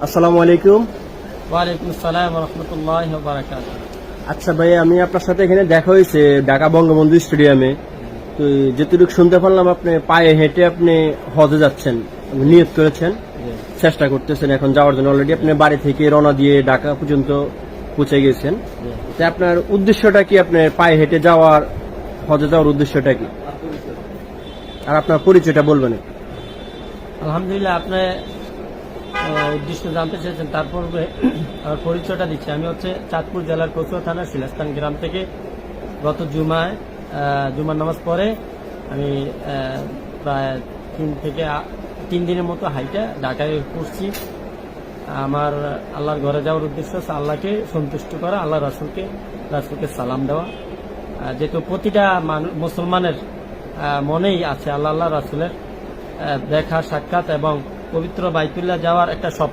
আসসালামু আলাইকুম। ওয়ালাইকুম আসসালাম ওয়া রাহমাতুল্লাহি ওয়া বারাকাতুহু। আচ্ছা ভাই, আমি আপনার সাথে এখানে দেখা হয়েছে ঢাকা বঙ্গবন্ধু স্টেডিয়ামে। তো যেটুকু শুনতে পারলাম আপনি পায়ে হেঁটে আপনি হজে যাচ্ছেন, নিয়ত করেছেন, চেষ্টা করতেছেন এখন যাওয়ার জন্য। অলরেডি আপনি বাড়ি থেকে রওনা দিয়ে ঢাকা পর্যন্ত পৌঁছে গেছেন। তো আপনার উদ্দেশ্যটা কি? আপনার পায়ে হেঁটে যাওয়ার, হজে যাওয়ার উদ্দেশ্যটা কি? আর আপনার পরিচয়টা বলবেন? আলহামদুলিল্লাহ, আপনি উদ্দেশ্য জানতে চেয়েছেন, তার পূর্বে আমার পরিচয়টা দিচ্ছি। আমি হচ্ছে চাঁদপুর জেলার কচুয়া থানার শিলাস্তান গ্রাম থেকে গত জুমার নামাজ পরে আমি প্রায় 3 দিনের মতো হাইটা ঢাকায় পড়ছি। আমার আল্লাহর ঘরে যাওয়ার উদ্দেশ্য হচ্ছে আল্লাহকে সন্তুষ্ট করা, আল্লাহ রাসূলকে সালাম দেওয়া। যেহেতু প্রতিটা মুসলমানের মনেই আছে আল্লাহ রাসূলের দেখা সাক্ষাৎ এবং পবিত্র বাইতুল্লাহ যাওয়ার একটা স্বপ্ন।